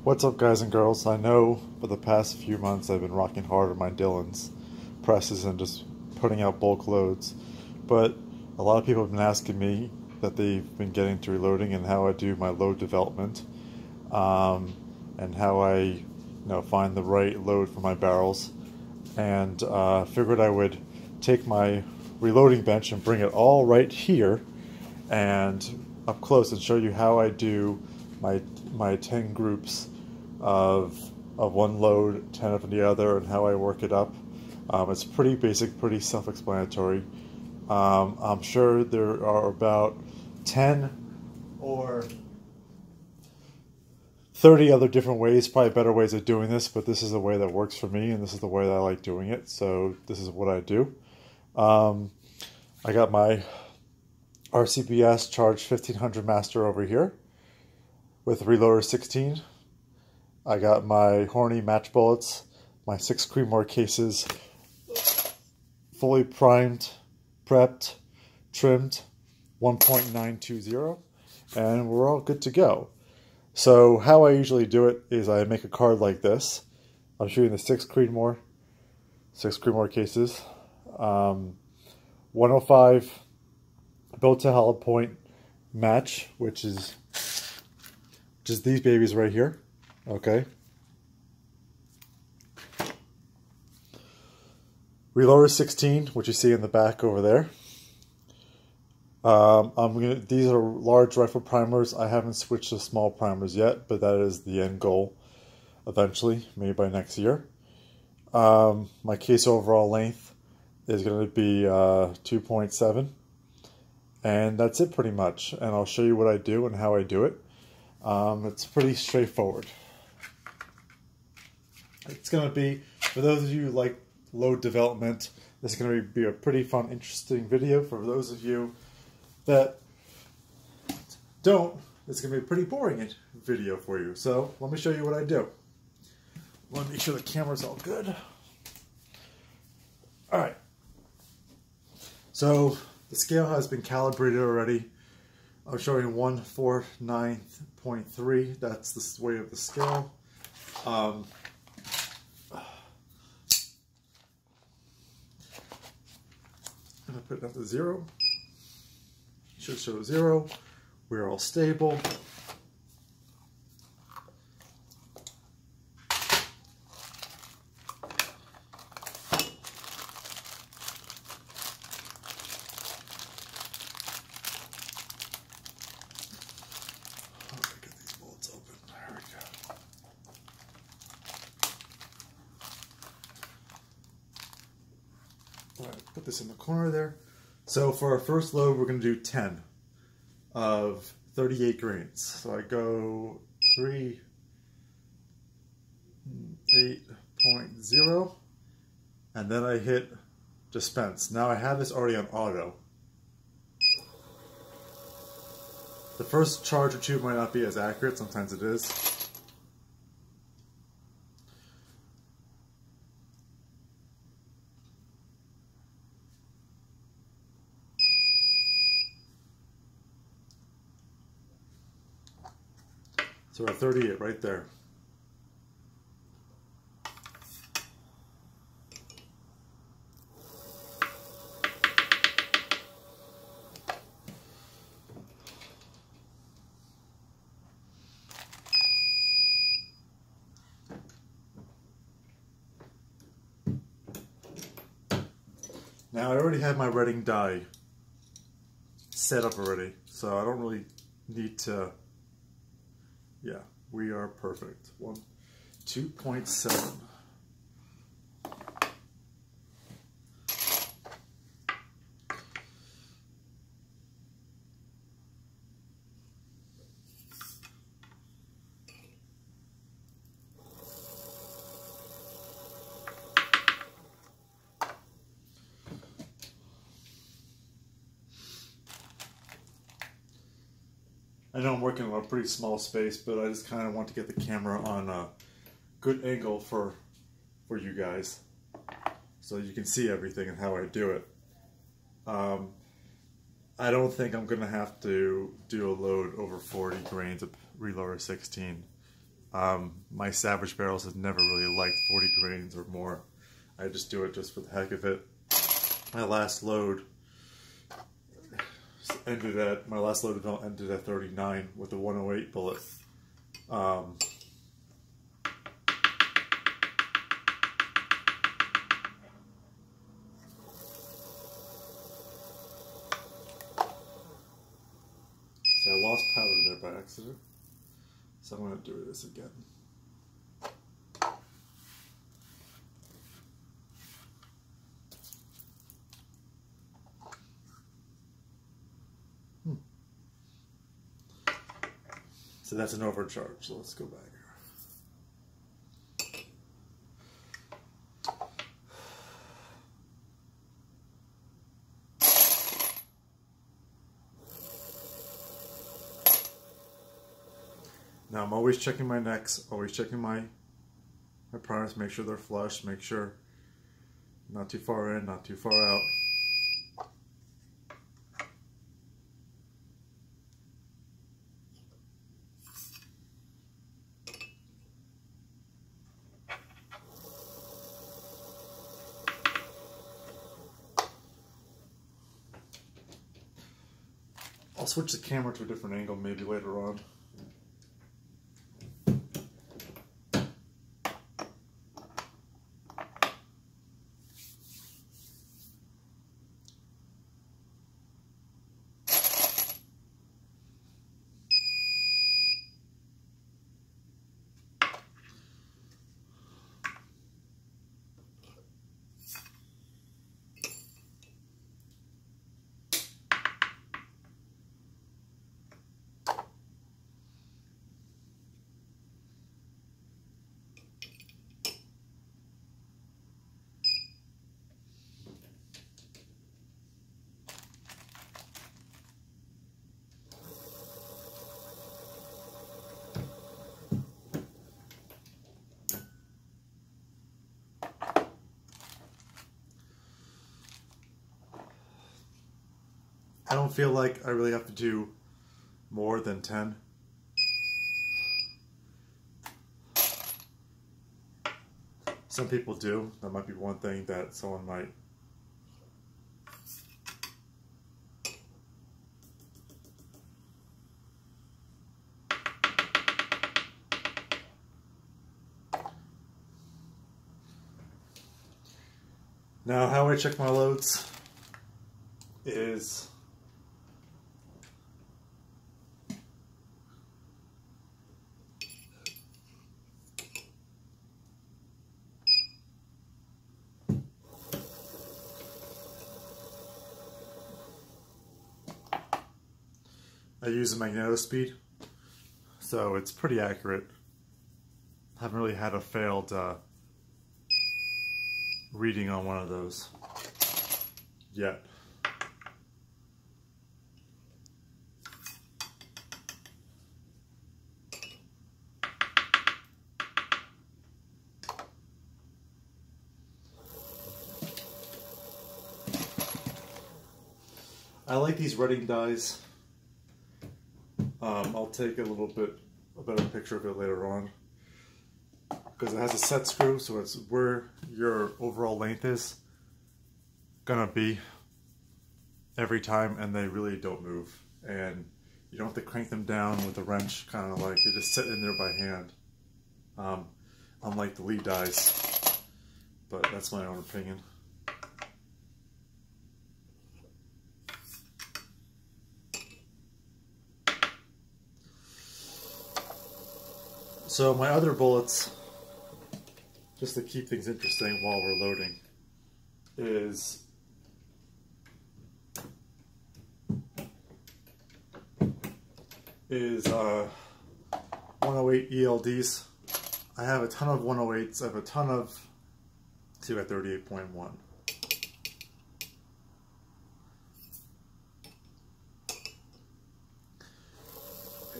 What's up, guys and girls? I know for the past few months I've been rocking hard on my Dillons presses and just putting out bulk loads, but a lot of people have been asking me that they've been getting to reloading and how I do my load development, and how I find the right load for my barrels, and figured I would take my reloading bench and bring it all right here and up close and show you how I do my 10 groups of one load, 10 of the other, and how I work it up. It's pretty basic, pretty self-explanatory. I'm sure there are about 10 or 30 other different ways, probably better ways of doing this, but this is the way that works for me, and this is the way that I like doing it, so this is what I do. I got my RCBS Charge 1500 Master over here with Reloader 16. I got my Horney match bullets, my 6 Creedmoor cases, fully primed, prepped, trimmed, 1.920, and we're all good to go. So how I usually do it is I make a card like this. I'm shooting the 6 Creedmoor cases, 105 built to hollow point match, which is just these babies right here. Okay. Reloader 16, which you see in the back over there. These are large rifle primers. I haven't switched to small primers yet, but that is the end goal eventually, maybe by next year. My case overall length is going to be 2.7, and that's it pretty much. And I'll show you what I do and how I do it. It's pretty straightforward. It's going to be, for those of you who like load development, this is going to be a pretty fun, interesting video. For those of you that don't, it's going to be a pretty boring video for you. So let me show you what I do. Let me make sure the camera's all good. Alright. So the scale has been calibrated already. I'm showing 149.3. That's the weight of the scale. I'm going to put it up to 0. Should show 0. We're all stable. Get these bolts open. There we go. Alright, put this in the corner there. So for our first load, we're going to do 10 of 38 grains. So I go 3.8.0, and then I hit dispense. Now I have this already on auto. The first charge or two might not be as accurate, sometimes it is. So we're at 38 right there. Now I already have my Redding die set up already, so I don't really need to. Yeah, we are perfect. 2.7. I know I'm working on a pretty small space, but I just kind of want to get the camera on a good angle for you guys, so you can see everything and how I do it. I don't think I'm going to have to do a load over 40 grains of Reloader 16. My Savage barrels have never really liked 40 grains or more. I just do it just for the heck of it. My last load ended at 39 with a 108 bullet. So I lost powder there by accident. So I'm going to do this again. So that's an overcharge, so let's go back here. Now I'm always checking my necks, always checking my primers, make sure they're flush, make sure not too far in, not too far out. I'll switch the camera to a different angle maybe later on. I don't feel like I really have to do more than 10. Some people do. That might be one thing that someone might. Now, how I check my loads is I use a magnetospeed, so it's pretty accurate. I haven't really had a failed reading on one of those yet. I like these Redding dies. I'll take a better picture of it later on, because it has a set screw, so it's where your overall length is gonna be every time, and they really don't move, and you don't have to crank them down with a wrench, kind of like they just sit in there by hand, unlike the Lee dies, but that's my own opinion. So my other bullets, just to keep things interesting while we're loading, is is 108 ELDs. I have a ton of 108s. I have a ton of 2 at 38.1.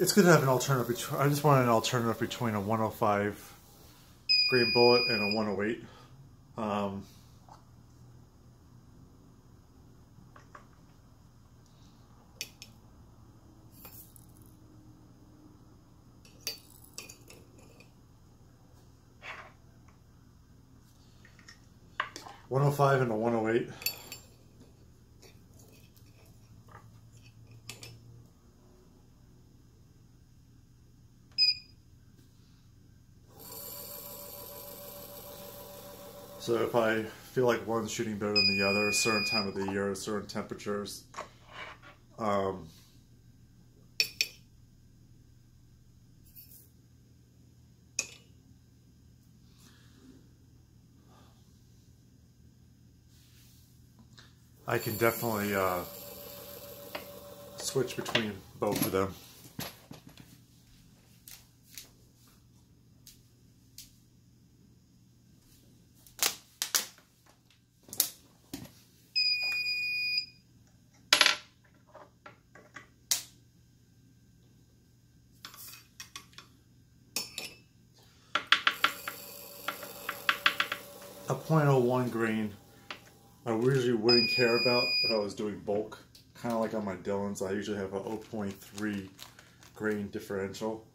It's good to have an alternative. I just wanted an alternative between a 105 grain bullet and a 108. 105 and a 108. So if I feel like one's shooting better than the other, a certain time of the year, certain temperatures, I can definitely switch between both of them. A .01 grain I usually wouldn't care about if I was doing bulk. Kind of like on my Dillons, I usually have a 0.3 grain differential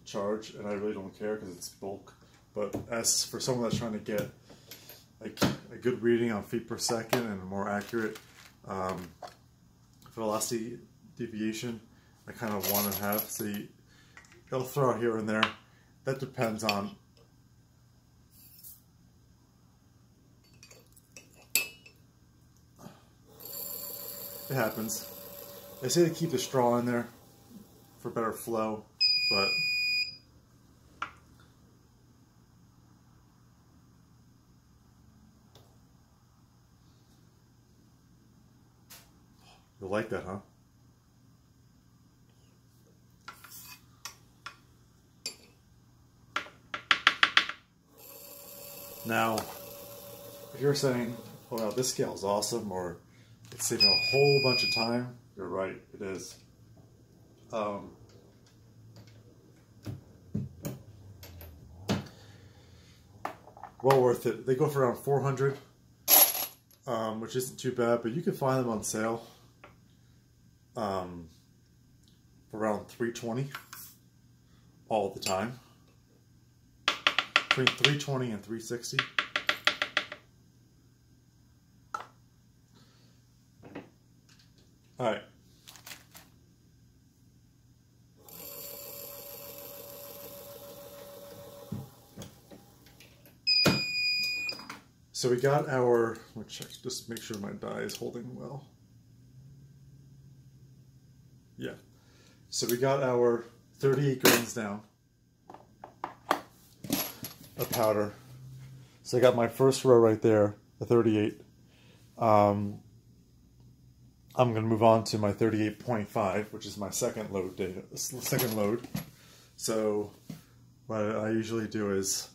charge, and I really don't care because it's bulk. But as for someone that's trying to get like a good reading on feet per second and a more accurate velocity deviation, I kind of want to have. See, it'll throw out here and there. That depends on it happens. They say to keep the straw in there for better flow, but you'll like that, huh? Now, if you're saying, oh, wow, this scale is awesome, or it's saving a whole bunch of time, you're right, it is. Well worth it. They go for around 400, which isn't too bad, but you can find them on sale for around 320 all the time. Between 320 and 360. All right. So we got our, let's check, just make sure my die is holding well. Yeah. So we got our 38 grains down of powder. So I got my first row right there, the 38. I'm going to move on to my 38.5, which is my second load data, second load. So what I usually do is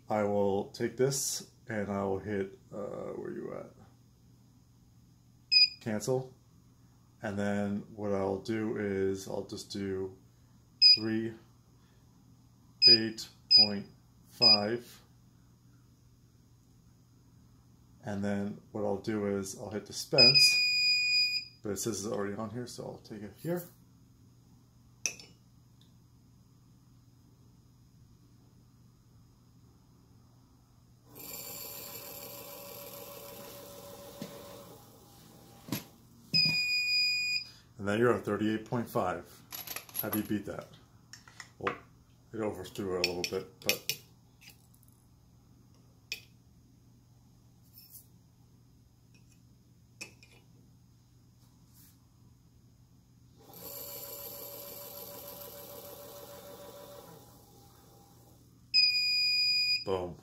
I will take this and I will hit, where are you at? Cancel. And then what I'll do is I'll just do 38.5. And then what I'll do is I'll hit dispense. But it says it's already on here, so I'll take it here. And then you're at 38.5. How do you beat that? Well, it overthrew it a little bit, but boom.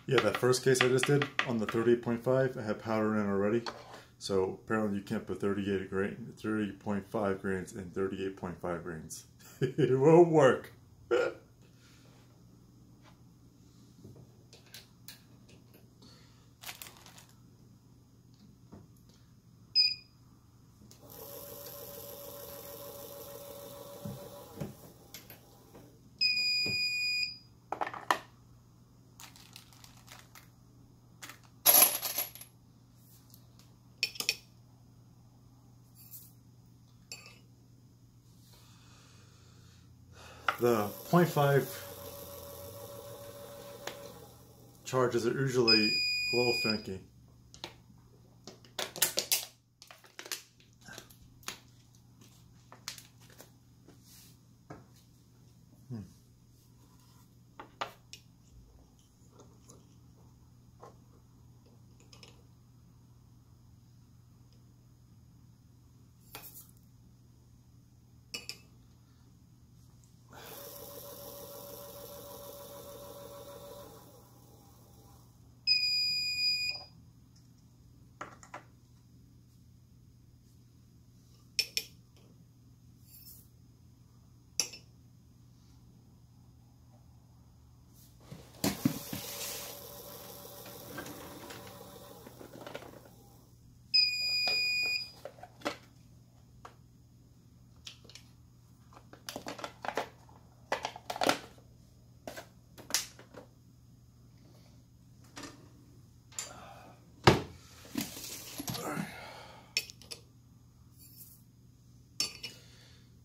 Yeah, that first case I just did on the 38.5, I had powder in already. So apparently you can't put 30.5 grains in 38.5 grains. It won't work. The 0.5 charges are usually a little finicky.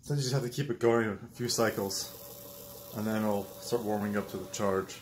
So you just have to keep it going a few cycles, and then it'll start warming up to the charge.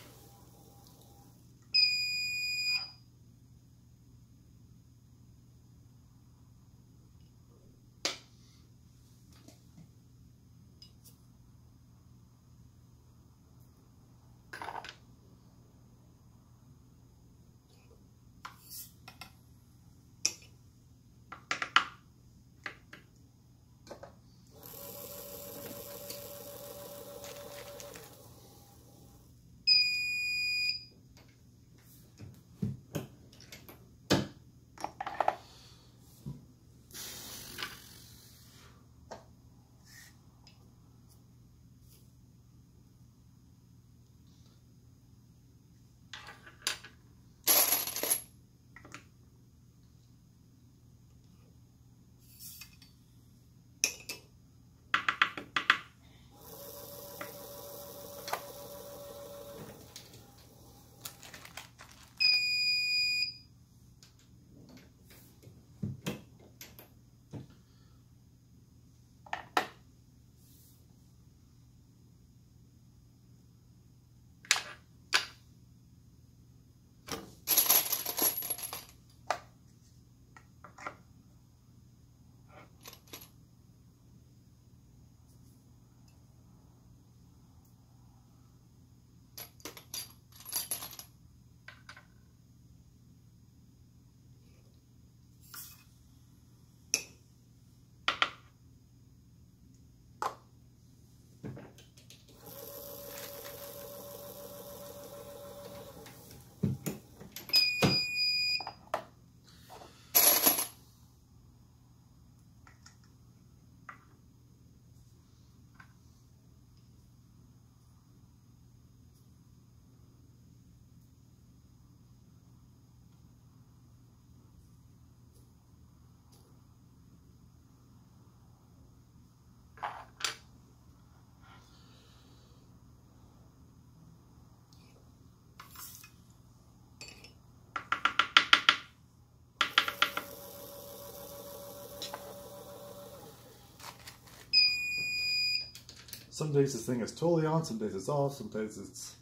Some days this thing is totally on, some days it's off, some days it's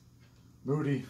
moody.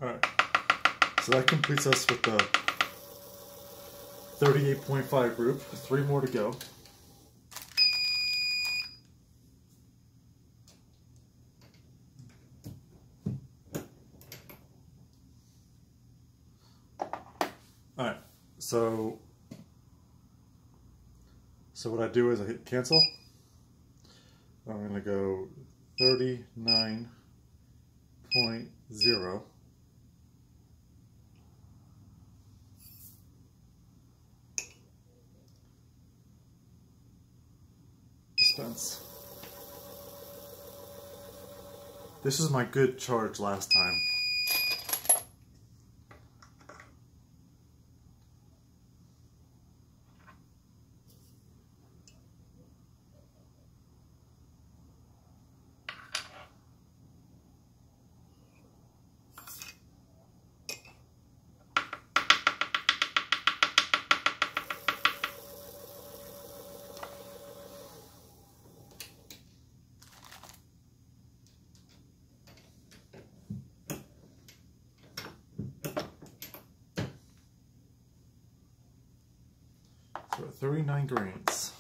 Alright, so that completes us with the 38.5 group. 3 more to go. Alright, so what I do is I hit cancel. I'm going to go 39.0. Dispense. This is my good charge last time. So 39 grains.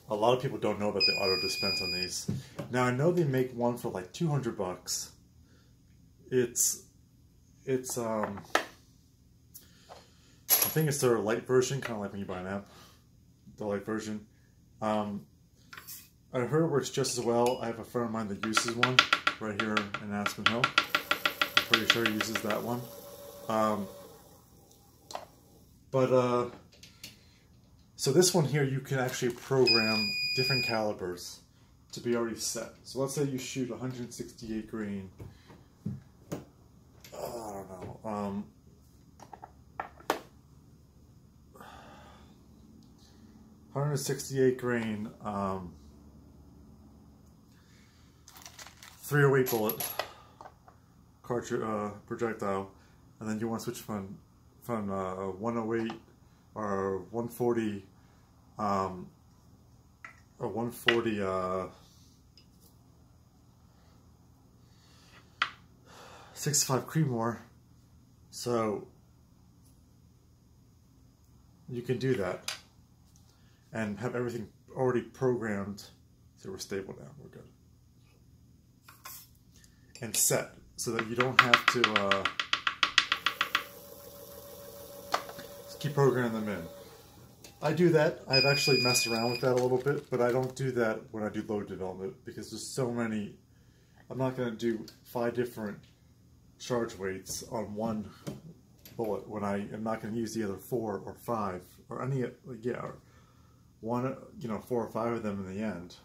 A lot of people don't know about the auto dispense on these. Now I know they make one for like 200 bucks. It's I think it's their light version, kind of like when you buy an app, the light version. I heard it works just as well. I have a friend of mine that uses one right here in Aspen Hill. I'm pretty sure he uses that one. So this one here, you can actually program different calibers to be already set. So let's say you shoot 168 grain. I don't know. 168 grain. 308 bullet cartridge projectile, and then you want to switch from 108 or 140 or 140 65 Creedmoor, so you can do that and have everything already programmed. So we're stable now, we're good. And set, so that you don't have to keep programming them in. I do that. I've actually messed around with that a little bit, but I don't do that when I do load development because there's so many. I'm not going to do 5 different charge weights on one bullet when I am not going to use the other 4 or 5 or any, yeah, or one, 4 or 5 of them in the end.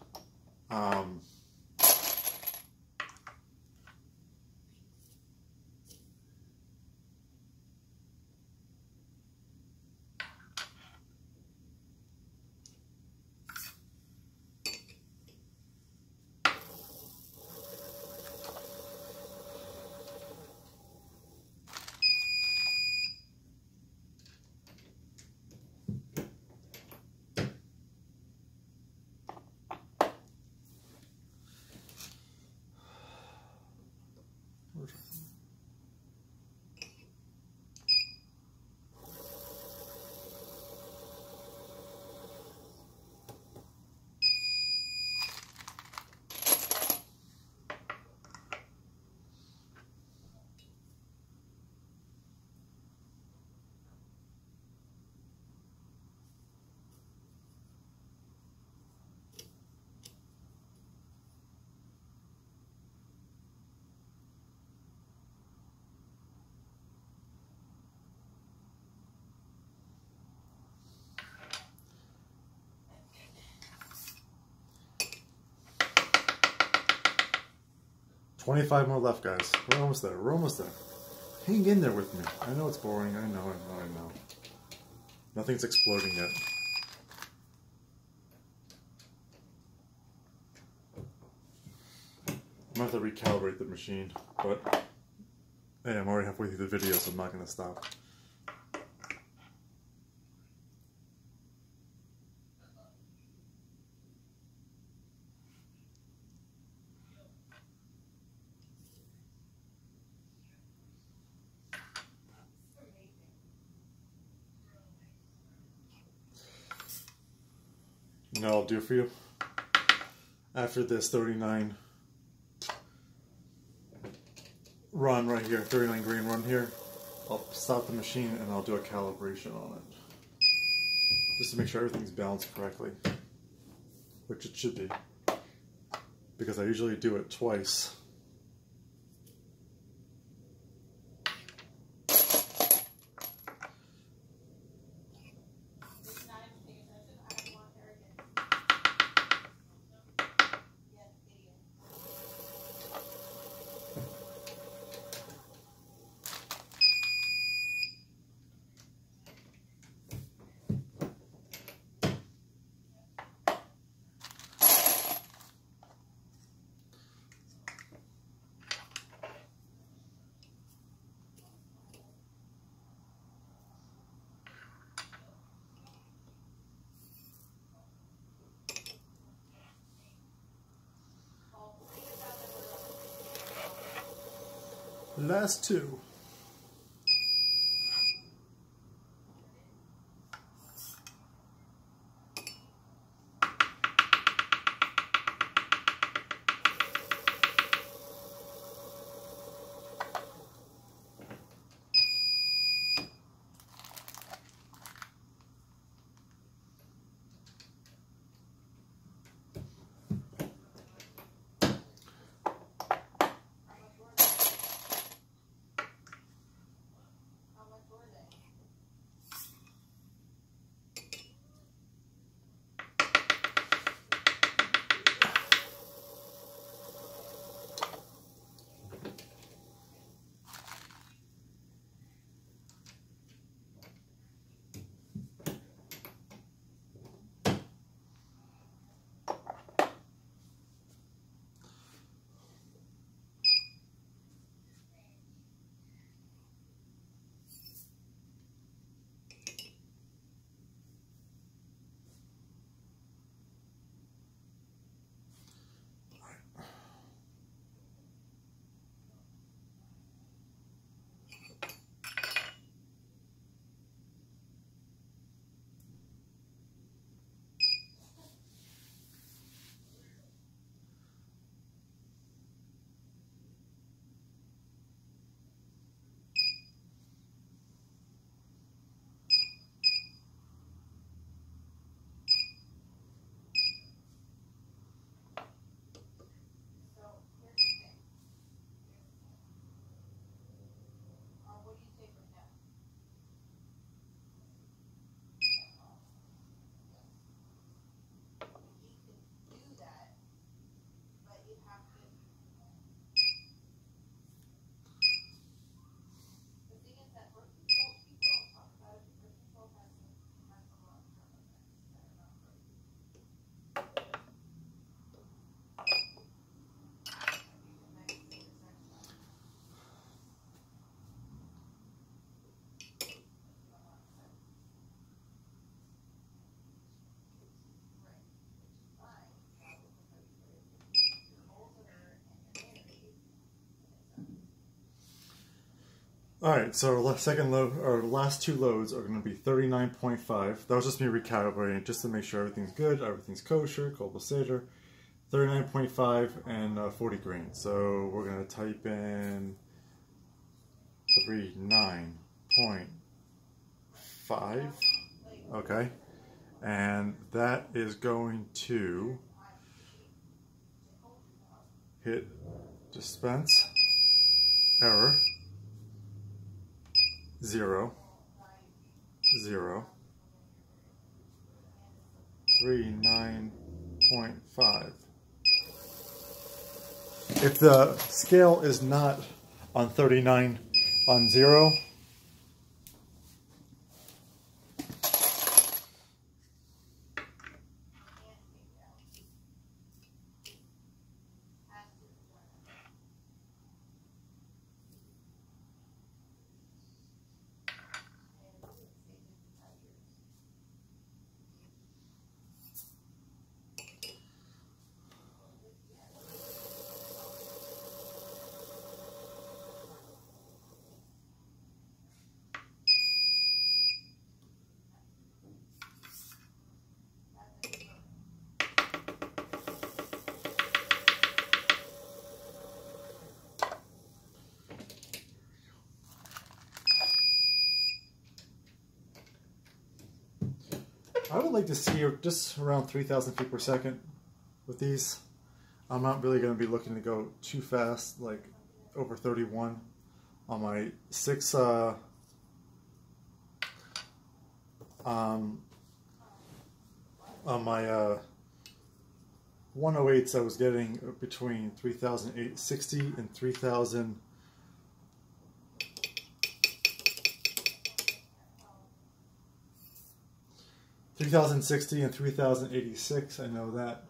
25 more left, guys. We're almost there. We're almost there. Hang in there with me. I know it's boring. I know. Nothing's exploding yet. might have to recalibrate the machine, but hey, I'm already halfway through the video, so I'm not going to stop. You know what I'll do for you? After this 39 run right here, 39 grain run here, I'll stop the machine and I'll do a calibration on it. Just to make sure everything's balanced correctly. Which it should be. Because I usually do it twice. Last two. Alright, so our second load, our last two loads are going to be 39.5. That was just me recalibrating just to make sure everything's good, everything's kosher, Kol Seder. 39.5 and 40 grain. So we're going to type in 39.5. Okay. And that is going to hit dispense, error, 0, 0, 39.5. If the scale is not on 39 on 0, I would like to see just around 3,000 feet per second with these. I'm not really going to be looking to go too fast, like over 31 on my 108s. I was getting between 3,860 and 3,000. 3,060 and 3,086, I know that.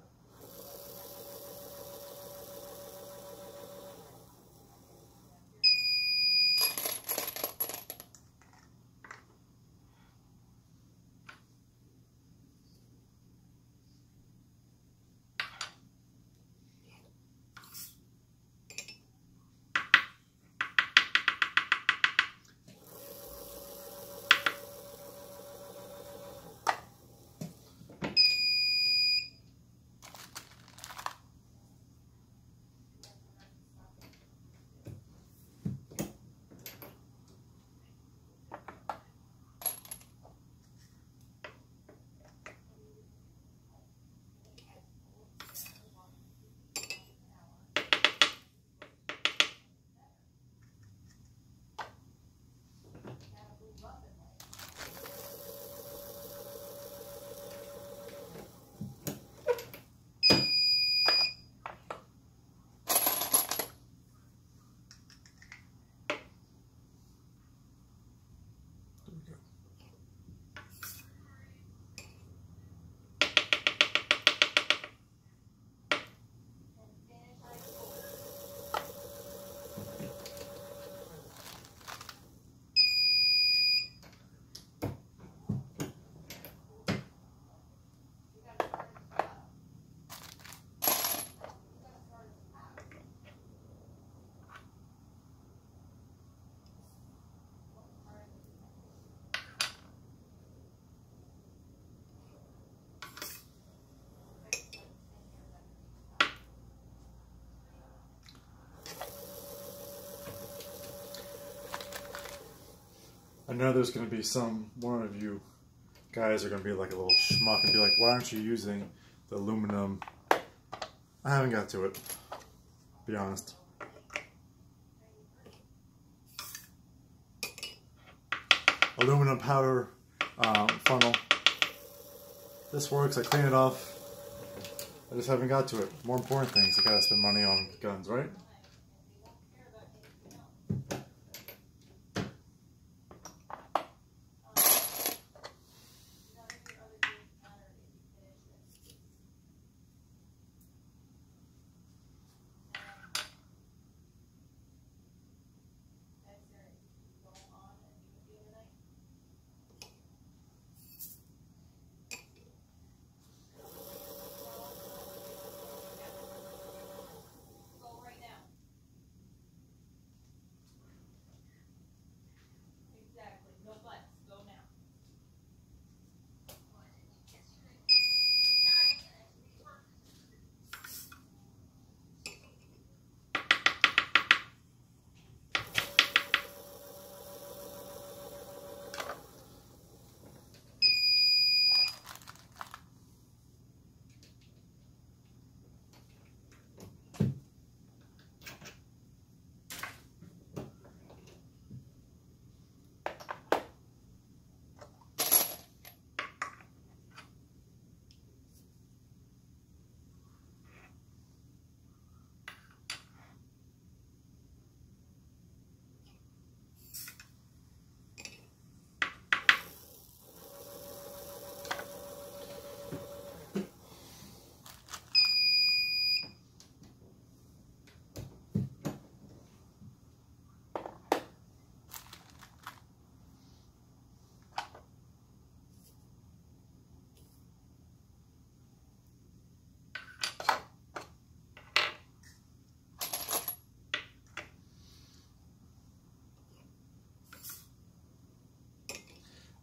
I know there's going to be one of you guys are going to be like a little schmuck and be like, why aren't you using the aluminum? I haven't got to it, to be honest. Aluminum powder funnel. This works, I clean it off. I just haven't got to it. More important things, I gotta spend money on guns, right?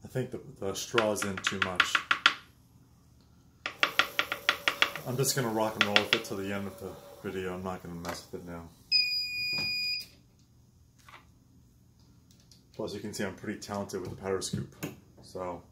I think the straw's in too much. I'm just going to rock and roll with it till the end of the video. I'm not going to mess with it now. Plus you can see I'm pretty talented with the powder scoop. So